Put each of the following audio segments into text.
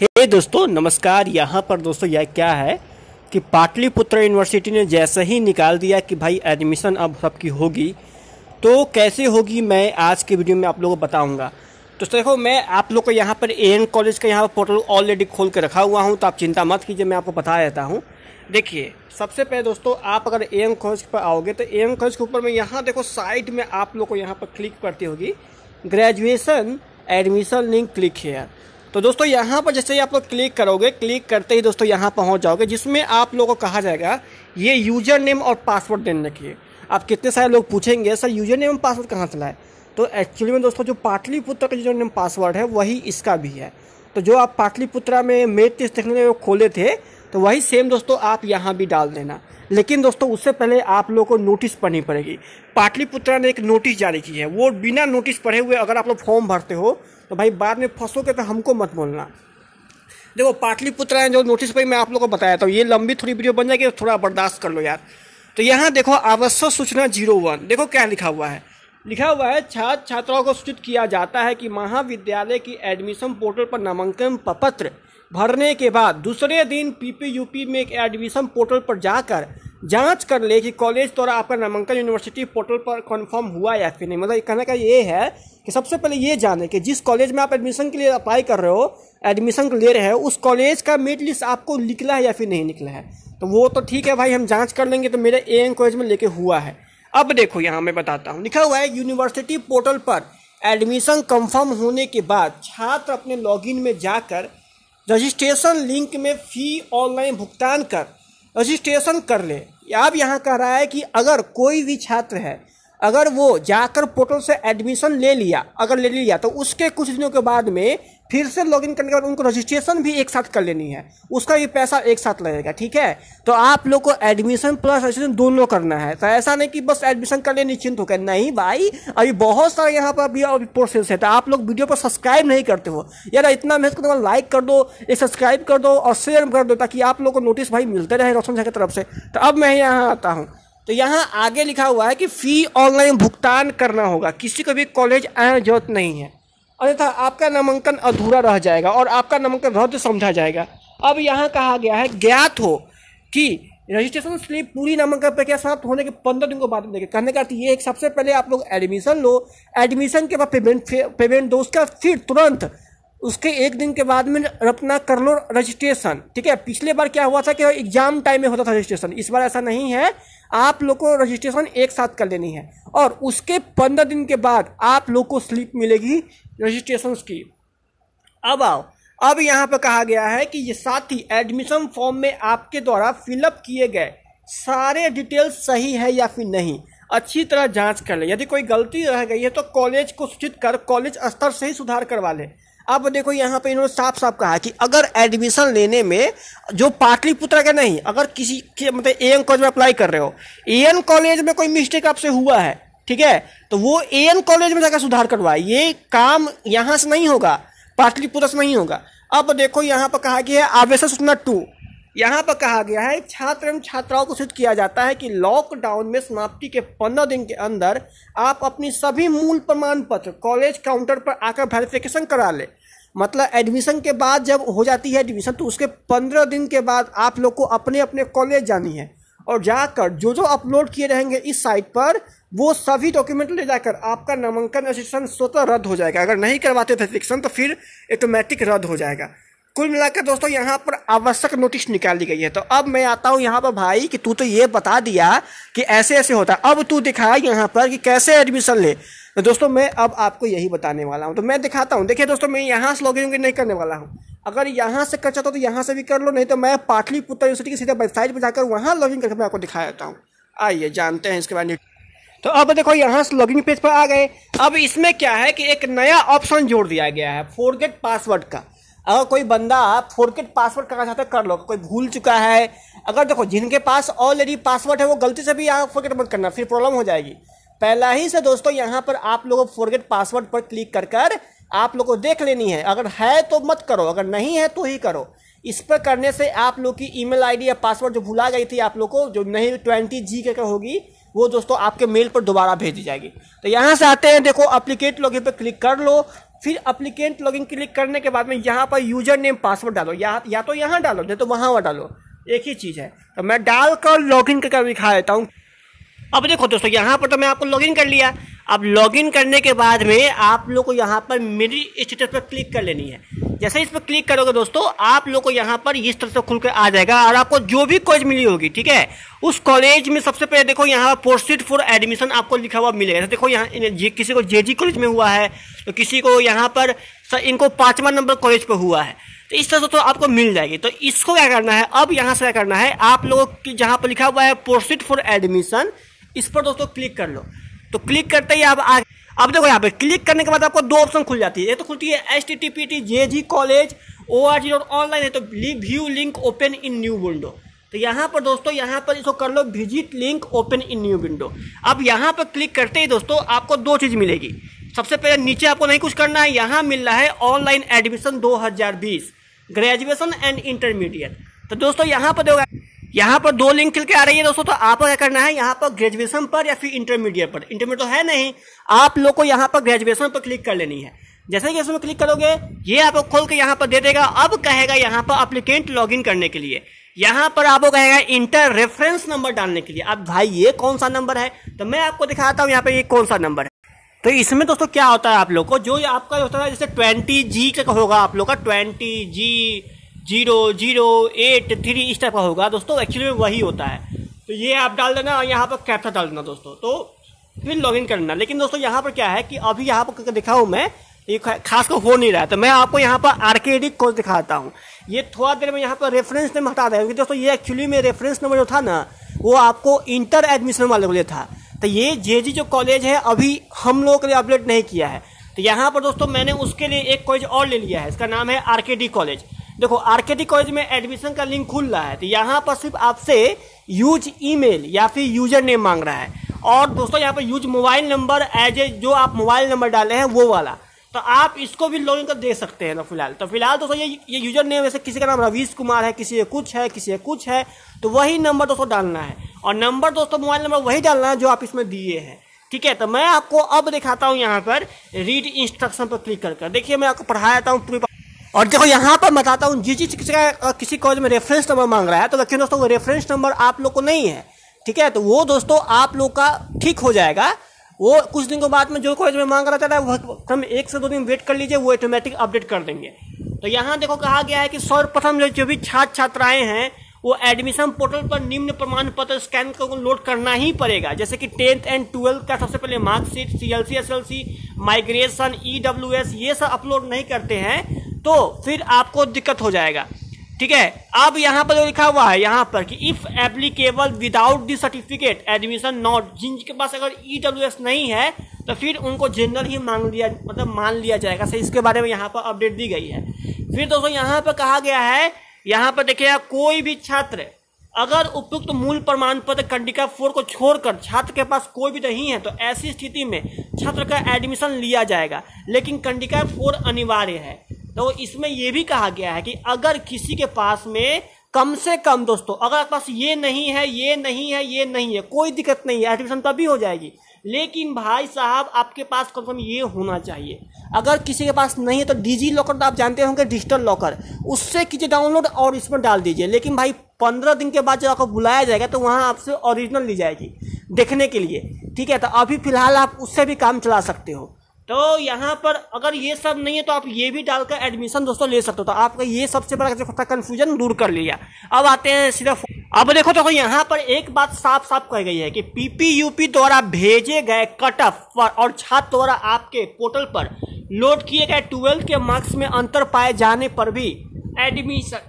हे दोस्तों नमस्कार। यहाँ पर दोस्तों यह क्या है कि पाटलिपुत्र यूनिवर्सिटी ने जैसे ही निकाल दिया कि भाई एडमिशन अब सबकी होगी, तो कैसे होगी मैं आज के वीडियो में आप लोगों को बताऊंगा। तो देखो, मैं आप लोग को यहाँ पर एएन कॉलेज का यहाँ पर पोर्टल ऑलरेडी खोल के रखा हुआ हूँ, तो आप चिंता मत कीजिए, मैं आपको बता देता हूँ। देखिए, सबसे पहले दोस्तों आप अगर एएन कॉलेज पर आओगे तो एएन कॉलेज के ऊपर में यहाँ देखो साइड में आप लोग को यहाँ पर क्लिक करती होगी graduation admission link click here. तो दोस्तों यहाँ पर जैसे ही आप लोग क्लिक करोगे, क्लिक करते ही दोस्तों यहाँ पहुँच जाओगे, जिसमें आप लोगों को कहा जाएगा ये यूजर नेम और पासवर्ड देने रखिए। आप कितने सारे लोग पूछेंगे सर यूजर नेम और पासवर्ड कहाँ से लाए, तो एक्चुअली में दोस्तों जो पाटलिपुत्र का यूजर नेम पासवर्ड है वही इसका भी है। तो जो आप पाटलिपुत्रा में मेट टेस्ट देखने को खोले थे तो वही सेम दोस्तों आप यहाँ भी डाल देना। लेकिन दोस्तों उससे पहले आप लोगों को नोटिस पढ़नी पड़ेगी। पाटलिपुत्रा ने एक नोटिस जारी की है, वो बिना नोटिस पढ़े हुए अगर आप लोग फॉर्म भरते हो तो भाई बाद में फंसोगे तो हमको मत बोलना। देखो पाटलिपुत्रा ने जो नोटिस पर मैं आप लोगों को बताया था, ये लंबी थोड़ी वीडियो बन जाएगी, थोड़ा बर्दाश्त कर लो यार। तो यहाँ देखो आवश्यक सूचना 01, देखो क्या लिखा हुआ है। लिखा हुआ है छात्र छात्राओं को सूचित किया जाता है कि महाविद्यालय की एडमिशन पोर्टल पर नामांकन पत्र भरने के बाद दूसरे दिन पीपीयूपी में एक एडमिशन पोर्टल पर जाकर जांच कर ले कि कॉलेज द्वारा आपका नामांकन यूनिवर्सिटी पोर्टल पर कंफर्म हुआ या फिर नहीं। मतलब कहने का ये है कि सबसे पहले ये जाने कि जिस कॉलेज में आप एडमिशन के लिए अप्लाई कर रहे हो, एडमिशन ले रहे हो, उस कॉलेज का मेरिट लिस्ट आपको निकला है या फिर नहीं निकला है। तो वो तो ठीक है भाई, हम जाँच कर लेंगे। तो मेरे एएन कॉलेज में लेके हुआ है। अब देखो यहाँ मैं बताता हूँ, लिखा हुआ है यूनिवर्सिटी पोर्टल पर एडमिशन कंफर्म होने के बाद छात्र अपने लॉगिन में जाकर रजिस्ट्रेशन लिंक में फी ऑनलाइन भुगतान कर रजिस्ट्रेशन कर ले। अब यहाँ कह रहा है कि अगर कोई भी छात्र है, अगर वो जाकर पोर्टल से एडमिशन ले लिया तो उसके कुछ दिनों के बाद में फिर से लॉगिन करने के बाद उनको रजिस्ट्रेशन भी एक साथ कर लेनी है, उसका भी पैसा एक साथ लगेगा। ठीक है, तो आप लोग को एडमिशन प्लस रजिस्ट्रेशन दोनों करना है। तो ऐसा नहीं कि बस एडमिशन कर ले निश्चिंत होकर, नहीं भाई, अभी बहुत सारा यहाँ पर अभी प्रोसेस है। तो आप लोग वीडियो पर सब्सक्राइब नहीं करते हो यार, इतना मेहनत करते हो, लाइक कर दो, एक सब्सक्राइब कर दो और शेयर कर दो, ताकि आप लोग को नोटिस भाई मिलते रहे रोशन झा की तरफ से। तो अब मैं यहाँ आता हूँ, तो यहाँ आगे लिखा हुआ है कि फी ऑनलाइन भुगतान करना होगा, किसी को भी कॉलेज आने जरूरत नहीं है, अन्यथा आपका नामांकन अधूरा रह जाएगा और आपका नामांकन रद्द समझा जाएगा। अब यहाँ कहा गया है ज्ञात हो कि रजिस्ट्रेशन स्लिप पूरी नामांकन प्रक्रिया समाप्त होने के 15 दिन को बाद में देंगे। कहने का अर्थ ये है कि सबसे पहले आप लोग एडमिशन लो, एडमिशन के बाद पेमेंट दो, उसका फिर तुरंत उसके एक दिन के बाद में अपना कर लो रजिस्ट्रेशन। ठीक है, पिछले बार क्या हुआ था कि एग्जाम टाइम में होता था रजिस्ट्रेशन, इस बार ऐसा नहीं है, आप लोग को रजिस्ट्रेशन एक साथ कर लेनी है और उसके 15 दिन के बाद आप लोग को स्लिप मिलेगी रजिस्ट्रेशन की। अब आओ, अब यहाँ पर कहा गया है कि ये साथ ही एडमिशन फॉर्म में आपके द्वारा फिलअप किए गए सारे डिटेल्स सही है या फिर नहीं, अच्छी तरह जांच कर ले। यदि कोई गलती रह गई है तो कॉलेज को सूचित कर कॉलेज स्तर से ही सुधार करवा ले। अब देखो यहाँ पे इन्होंने साफ साफ कहा कि अगर एडमिशन लेने में जो पाटलिपुत्रा का नहीं, अगर किसी के मतलब एएन कॉलेज में अप्लाई कर रहे हो, एएन कॉलेज में कोई मिस्टेक आपसे हुआ है, ठीक है, तो वो एएन कॉलेज में जाकर सुधार करवाए। ये काम यहाँ से नहीं होगा, पाटलिपुत्रा से नहीं होगा। अब देखो यहाँ पर कहा गया है आवश्यक सूचना 2, यहाँ पर कहा गया है छात्र एवं छात्राओं को सूचित किया जाता है कि लॉकडाउन में समाप्ति के 15 दिन के अंदर आप अपनी सभी मूल प्रमाण पत्र कॉलेज काउंटर पर आकर वेरिफिकेशन करा ले। मतलब एडमिशन के बाद जब हो जाती है एडमिशन तो उसके 15 दिन के बाद आप लोग को अपने अपने कॉलेज जानी है और जाकर जो जो अपलोड किए रहेंगे इस साइट पर वो सभी डॉक्यूमेंट ले जाकर आपका नामांकन रजिस्ट्रेशन स्वतः रद्द हो जाएगा। अगर नहीं करवाते वेरिफिकेशन तो फिर ऑटोमेटिक रद्द हो जाएगा। कुल मिलाकर दोस्तों यहाँ पर आवश्यक नोटिस निकाली गई है। तो अब मैं आता हूँ यहाँ पर भाई कि तू तो ये बता दिया कि ऐसे ऐसे होता है, अब तू दिखा यहाँ पर कि कैसे एडमिशन ले। तो दोस्तों मैं अब आपको यही बताने वाला हूँ, तो मैं दिखाता हूँ। देखिए दोस्तों, मैं यहाँ से लॉगिन नहीं करने वाला हूँ, अगर यहाँ से कर चाहता हो तो यहाँ से भी कर लो, नहीं तो मैं पाटलिपुत्र यूनिवर्सिटी की सीधा वेबसाइट पर जाकर वहाँ लॉगिन करके मैं आपको दिखा देता हूँ। आइए जानते हैं इसके बाद। तो अब देखो यहाँ से लॉगिन पेज पर आ गए। अब इसमें क्या है कि एक नया ऑप्शन जोड़ दिया गया है फॉरगेट पासवर्ड का। अगर कोई बंदा फॉरगेट पासवर्ड करना चाहता है कर लो, कोई भूल चुका है, अगर देखो जिनके पास ऑलरेडी पासवर्ड है वो गलती से भी यहाँ फॉरगेट मत करना, फिर प्रॉब्लम हो जाएगी। पहला ही से दोस्तों यहाँ पर आप लोगों को फॉरगेट पासवर्ड पर क्लिक कर कर आप लोगों को देख लेनी है, अगर है तो मत करो, अगर नहीं है तो ही करो। इस पर करने से आप लोग की ईमेल आईडी या पासवर्ड जो भुला गई थी आप लोग को, जो नहीं 20G का होगी, वो दोस्तों आपके मेल पर दोबारा भेज दी जाएगी। तो यहाँ से आते हैं, देखो एप्लीकेंट लॉगिन पर क्लिक कर लो। फिर एप्लीकेंट लॉगिन क्लिक करने के बाद में यहाँ पर यूजर नेम पासवर्ड डालो, या तो यहाँ डालो नहीं तो वहाँ डालो, एक ही चीज़ है। तो मैं डालकर लॉगिन करके दिखा देता हूँ। अब देखो दोस्तों यहाँ पर तो मैं आपको लॉगिन कर लिया। अब लॉगिन करने के बाद में आप लोग को यहाँ पर मेरी स्टेटस पर क्लिक कर लेनी है। जैसे इस पर क्लिक करोगे दोस्तों, आप लोग को यहाँ पर इस तरह से खुल कर आ जाएगा और आपको जो भी कॉलेज मिली होगी, ठीक है, उस कॉलेज में सबसे पहले देखो यहाँ पर प्रोसीड फॉर एडमिशन आपको लिखा हुआ मिलेगा। देखो यहाँ किसी को जेजी कॉलेज में हुआ है, तो किसी को यहाँ पर इनको 5वां नंबर कॉलेज पर हुआ है, तो इस तरह से तो आपको मिल जाएगी। तो इसको क्या करना है, अब यहाँ से क्या करना है, आप लोगों की जहाँ पर लिखा हुआ है प्रोसीड फॉर एडमिशन, इस पर दोस्तों क्लिक कर लो। तो क्लिक करते ही आप अब देखो यहाँ पे क्लिक करने के बाद आपको दो ऑप्शन खुल जाती है। एक तो खुलती है http://jgcollege.org.online है, तो view link open in new window. तो यहाँ पर दोस्तों यहाँ पर इसको कर लो visit link open in new window. अब यहाँ पर क्लिक करते ही दोस्तों आपको दो चीज़ मिलेगी। सबसे पहले नीचे आपको नहीं कुछ करना है, यहाँ मिल रहा है online admission 2020 graduation and intermediate. तो दोस्तों यहाँ पर देखो, यहाँ पर दो लिंक खिल के आ रही है दोस्तों। तो आपको क्या करना है, यहाँ पर ग्रेजुएशन पर या फिर इंटरमीडिएट पर, इंटरमीडिएट तो है नहीं, आप लोग को यहाँ पर ग्रेजुएशन पर क्लिक कर लेनी है। जैसे कि इसमें क्लिक करोगे ये आपको खोल के यहाँ पर दे देगा। अब कहेगा यहाँ पर एप्लीकेंट लॉगिन करने के लिए, यहाँ पर आपको कहेगा इंटर रेफरेंस नंबर डालने के लिए। अब भाई ये कौन सा नंबर है, तो मैं आपको दिखाता हूँ यहाँ पे ये कौन सा नंबर है। तो इसमें दोस्तों क्या होता है, आप लोग को जो आपका होता है जैसे 20G का होगा, आप लोग का 20G0083 इस टाइप का होगा दोस्तों, एक्चुअली में वही होता है। तो ये आप डाल देना और यहाँ पर कैप्चा डाल देना दोस्तों, तो फिर लॉगिन करना। लेकिन दोस्तों यहाँ पर क्या है कि अभी यहाँ पर दिखाऊँ मैं, ये खास को हो नहीं रहा है, तो मैं आपको यहाँ पर आरकेडी कोर्स दिखाता हूँ। ये थोड़ा देर में यहाँ पर रेफरेंस नंबर हटा देंगे दोस्तों। ये एक्चुअली में रेफरेंस नंबर जो था ना, वो आपको इंटर एडमिशन वाले के लिए था। तो ये जेजी जो कॉलेज है अभी हम लोगों के लिए अपडेट नहीं किया है। तो यहाँ पर दोस्तों मैंने उसके लिए एक कॉलेज और ले लिया है, इसका नाम है आरकेडी कॉलेज। देखो आरकेडी कॉलेज में एडमिशन का लिंक खुल रहा है। तो यहाँ पर सिर्फ आपसे यूज ईमेल या फिर यूजर नेम मांग रहा है, और दोस्तों यहाँ पर use mobile number as a जो आप मोबाइल नंबर डाले हैं वो वाला। तो आप इसको भी लॉगिन कर दे सकते हैं ना फिलहाल। तो फिलहाल दोस्तों ये यूजर नेम, जैसे किसी का नाम रवीश कुमार है, किसी कुछ है, किसी कुछ है, तो वही नंबर दोस्तों डालना है। और नंबर दोस्तों मोबाइल नंबर वही डालना है जो आप इसमें दिए हैं, ठीक है। तो मैं आपको अब दिखाता हूँ यहाँ पर रीड इंस्ट्रक्शन पर क्लिक कर देखिए, मैं आपको पढ़ाता हूँ पूरी। और देखो यहाँ पर बताता हूँ किसी कॉलेज में रेफरेंस नंबर मांग रहा है, तो देखिए दोस्तों वो रेफरेंस नंबर आप लोग को नहीं है, ठीक है। तो वो दोस्तों आप लोग का ठीक हो जाएगा। वो कुछ दिन के बाद में जो कॉलेज में मांग रहा था वह कम 1 से 2 दिन वेट कर लीजिए, वो ऑटोमेटिक अपडेट कर देंगे। तो यहाँ देखो कहा गया है कि सर्वप्रथम जो भी छात्र छात्राएं हैं वो एडमिशन पोर्टल पर निम्न प्रमाण पत्र स्कैन कर लोड करना ही पड़ेगा, जैसे कि 10th एंड 12th का सबसे पहले marksheet, CLC SLC, migration, EWS, ये सब अपलोड नहीं करते हैं तो फिर आपको दिक्कत हो जाएगा, ठीक है। अब यहाँ पर जो लिखा हुआ है यहाँ पर कि if applicable without the certificate admission not, जिनके पास अगर EWS नहीं है तो फिर उनको जनरल ही मान लिया जाएगा। सही, इसके बारे में यहाँ पर अपडेट दी गई है। फिर दोस्तों यहाँ पर कहा गया है, यहाँ पर देखिए कोई भी छात्र अगर उपयुक्त मूल प्रमाण पत्र कंडिका 4 को छोड़कर छात्र के पास कोई भी नहीं है तो ऐसी स्थिति में छात्र का एडमिशन लिया जाएगा, लेकिन कंडिका 4 अनिवार्य है। तो इसमें यह भी कहा गया है कि अगर किसी के पास में कम से कम दोस्तों अगर आपके पास ये नहीं है, ये नहीं है, ये नहीं है, कोई दिक्कत नहीं है, एडमिशन तभी हो जाएगी। लेकिन भाई साहब आपके पास कम से कम ये होना चाहिए। अगर किसी के पास नहीं है तो डिजी लॉकर तो आप जानते होंगे, डिजिटल लॉकर, उससे कीजिए डाउनलोड और इसमें डाल दीजिए। लेकिन भाई 15 दिन के बाद जब आपको बुलाया जाएगा तो वहाँ आपसे ओरिजिनल ली जाएगी देखने के लिए, ठीक है। तो अभी फिलहाल आप उससे भी काम चला सकते हो। तो यहाँ पर अगर ये सब नहीं है तो आप ये भी डालकर एडमिशन दोस्तों ले सकते हो। तो आपका ये सबसे बड़ा कंफ्यूजन दूर कर लिया। अब आते हैं सिर्फ, अब देखो तो यहाँ पर एक बात साफ साफ कही गई है कि PPUP द्वारा भेजे गए कट ऑफ और छात्र द्वारा आपके पोर्टल पर लोड किए गए 12th के मार्क्स में अंतर पाए जाने पर भी एडमिशन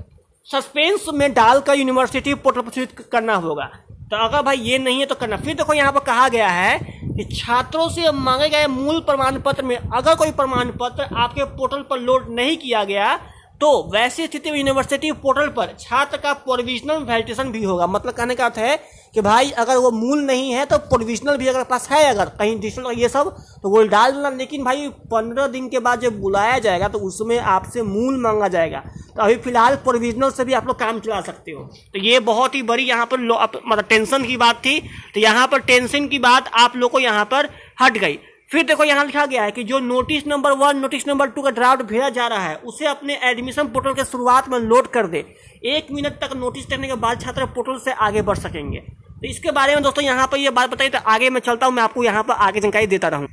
सस्पेंस में डालकर यूनिवर्सिटी पोर्टल पर स्विच करना होगा। तो अगर भाई ये नहीं है तो करना। फिर देखो यहाँ पर कहा गया है कि छात्रों से मांगे गए मूल प्रमाण पत्र में अगर कोई प्रमाण पत्र आपके पोर्टल पर लोड नहीं किया गया तो वैसी स्थिति में यूनिवर्सिटी पोर्टल पर छात्र का प्रोविजनल वैलिडेशन भी होगा। मतलब कहने का अर्थ है कि भाई अगर वो मूल नहीं है तो प्रोविजनल भी अगर पास है, अगर कहीं डिजिटल ये सब तो वो डाल देना। लेकिन भाई 15 दिन के बाद जब बुलाया जाएगा तो उसमें आपसे मूल मांगा जाएगा। तो अभी फिलहाल प्रोविजनल से भी आप लोग काम चला सकते हो। तो ये बहुत ही बड़ी यहाँ पर मतलब टेंशन की बात थी। तो यहाँ पर टेंशन की बात आप लोग को यहाँ पर हट गई। फिर देखो यहाँ लिखा गया है कि जो नोटिस नंबर 1 नोटिस नंबर 2 का ड्राफ्ट भेजा जा रहा है उसे अपने एडमिशन पोर्टल के शुरुआत में लोड कर दे। 1 मिनट तक नोटिस करने के बाद छात्र पोर्टल से आगे बढ़ सकेंगे। तो इसके बारे में दोस्तों यहाँ पर ये बात बताइए। तो आगे मैं चलता हूँ, मैं आपको यहाँ पर आगे जानकारी देता रहूँ।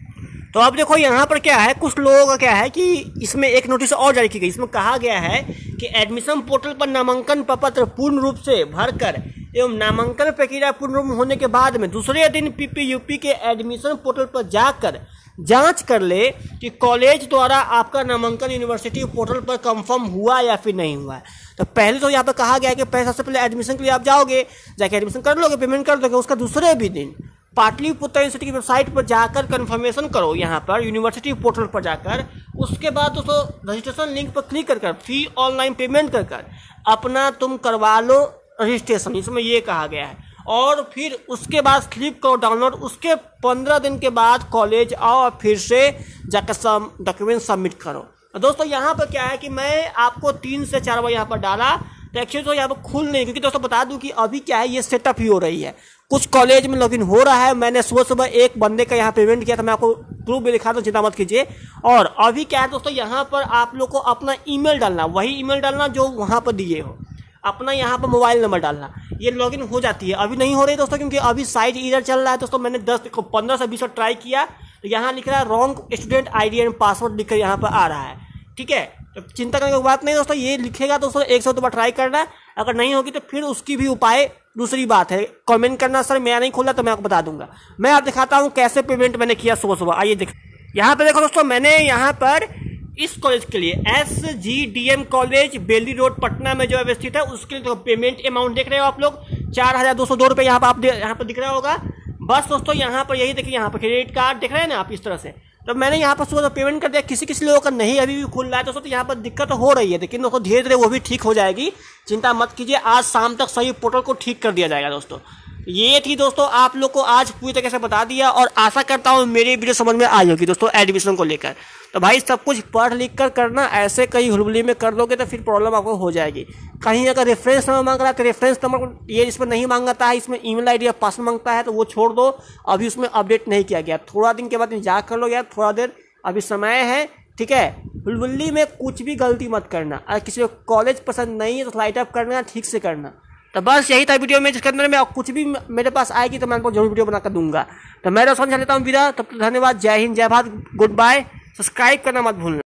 तो अब देखो यहाँ पर क्या है, कुछ लोगों का क्या है कि इसमें एक नोटिस और जारी की गई। इसमें कहा गया है कि एडमिशन पोर्टल पर नामांकन प्रपत्र पूर्ण रूप से भरकर एवं नामांकन प्रक्रिया पूर्ण रूप होने के बाद में दूसरे दिन पीपीयूपी के एडमिशन पोर्टल पर जाकर जांच कर ले कि कॉलेज द्वारा आपका नामांकन यूनिवर्सिटी पोर्टल पर कंफर्म हुआ या फिर नहीं हुआ है। तो पहले तो यहाँ पर कहा गया है कि सबसे पहले एडमिशन के लिए आप जाओगे, जाके एडमिशन कर लोगे, पेमेंट कर दोगे। उसका दूसरे भी दिन पाटलिपुत्र यूनिवर्सिटी की वेबसाइट पर जाकर कंफर्मेशन करो, यहाँ पर यूनिवर्सिटी पोर्टल पर जाकर। उसके बाद दोस्तों रजिस्ट्रेशन लिंक पर क्लिक कर फी ऑनलाइन पेमेंट कर अपना तुम करवा लो रजिस्ट्रेशन, इसमें ये कहा गया है। और फिर उसके बाद स्लिप करो डाउनलोड। उसके 15 दिन के बाद कॉलेज आओ और फिर से जाकर डॉक्यूमेंट सबमिट करो। तो दोस्तों यहाँ पर क्या है कि मैं आपको 3 से 4 बार यहाँ पर डाला, तो एक्चुअली तो यहाँ पर खुल नहीं, क्योंकि दोस्तों बता दूं कि अभी क्या है ये सेटअप ही हो रही है। कुछ कॉलेज में लॉगिन हो रहा है। मैंने सुबह एक बंदे का यहाँ पेमेंट किया था, मैं आपको प्रूफ भी दिखा दूँ, चिंता मत कीजिए। और अभी क्या है दोस्तों, यहाँ पर आप लोग को अपना ईमेल डालना, वही ईमेल डालना जो वहाँ पर दिए हो, अपना यहाँ पर मोबाइल नंबर डालना, ये लॉगिन हो जाती है। अभी नहीं हो रही दोस्तों, क्योंकि अभी साइट इधर चल रहा है दोस्तों। मैंने 15 से 20 बार ट्राई किया, तो यहाँ लिख रहा है wrong student ID and password लिखकर यहाँ पर आ रहा है। ठीक है, तो चिंता करने की बात नहीं दोस्तों, ये लिखेगा दोस्तों 100 बार ट्राई करना है। अगर नहीं होगी तो फिर उसकी भी उपाय दूसरी बात है, कमेंट करना। सर मेरा नहीं खोला तो मैं आपको बता दूंगा। मैं आप दिखाता हूँ कैसे पेमेंट मैंने किया सुबह। आइए देख, यहाँ पे देखो दोस्तों, मैंने यहाँ पर इस कॉलेज के लिए SGDM कॉलेज बेली रोड पटना में जो अवस्थित है उसके लिए तो पेमेंट अमाउंट देख रहे हो आप लोग 4202 रुपये यहाँ पर दिख रहा होगा। बस दोस्तों यहाँ पर यही देखिए, यहाँ पर क्रेडिट कार्ड दिख रहे हैं ना आप, इस तरह से। तो मैंने यहाँ पर सुबह पेमेंट कर दिया। किसी लोगों का नहीं अभी भी खुल रहा है दोस्तों, तो यहाँ पर दिक्कत हो रही है, लेकिन दोस्तों धीरे धीरे वो भी ठीक हो जाएगी, चिंता मत कीजिए। आज शाम तक सही पोर्टल को ठीक कर दिया जाएगा दोस्तों। ये थी दोस्तों आप लोग को आज पूरी तरीके से बता दिया, और आशा करता हूँ मेरी वीडियो समझ में आई होगी दोस्तों एडमिशन को लेकर। तो भाई सब कुछ पढ़ लिख कर करना, ऐसे कहीं हुलबुली में कर दोगे तो फिर प्रॉब्लम आपको हो जाएगी। कहीं अगर रेफरेंस नंबर मांग रहा है तो रेफरेंस नंबर ये इसमें नहीं मांगता है, इसमें ईमेल आईडी या पासवर्ड मांगता है, तो वो छोड़ दो। अभी उसमें अपडेट नहीं किया गया, थोड़ा दिन के बाद इंतजार कर लो यार, थोड़ा देर अभी समय है। ठीक है, हुलबुली में कुछ भी गलती मत करना। अगर किसी को कॉलेज पसंद नहीं है तो लाइट अप करना, ठीक से करना। तो बस यही था वीडियो में, जिसके अंदर में कुछ भी मेरे पास आएगी तो मैं आपको जरूर वीडियो बनाकर दूंगा। तो मैं तो समझा लेता हूँ विदा, तब तक धन्यवाद। जय हिंद, जय भारत, गुड बाय। सब्सक्राइब करना मत भूलना।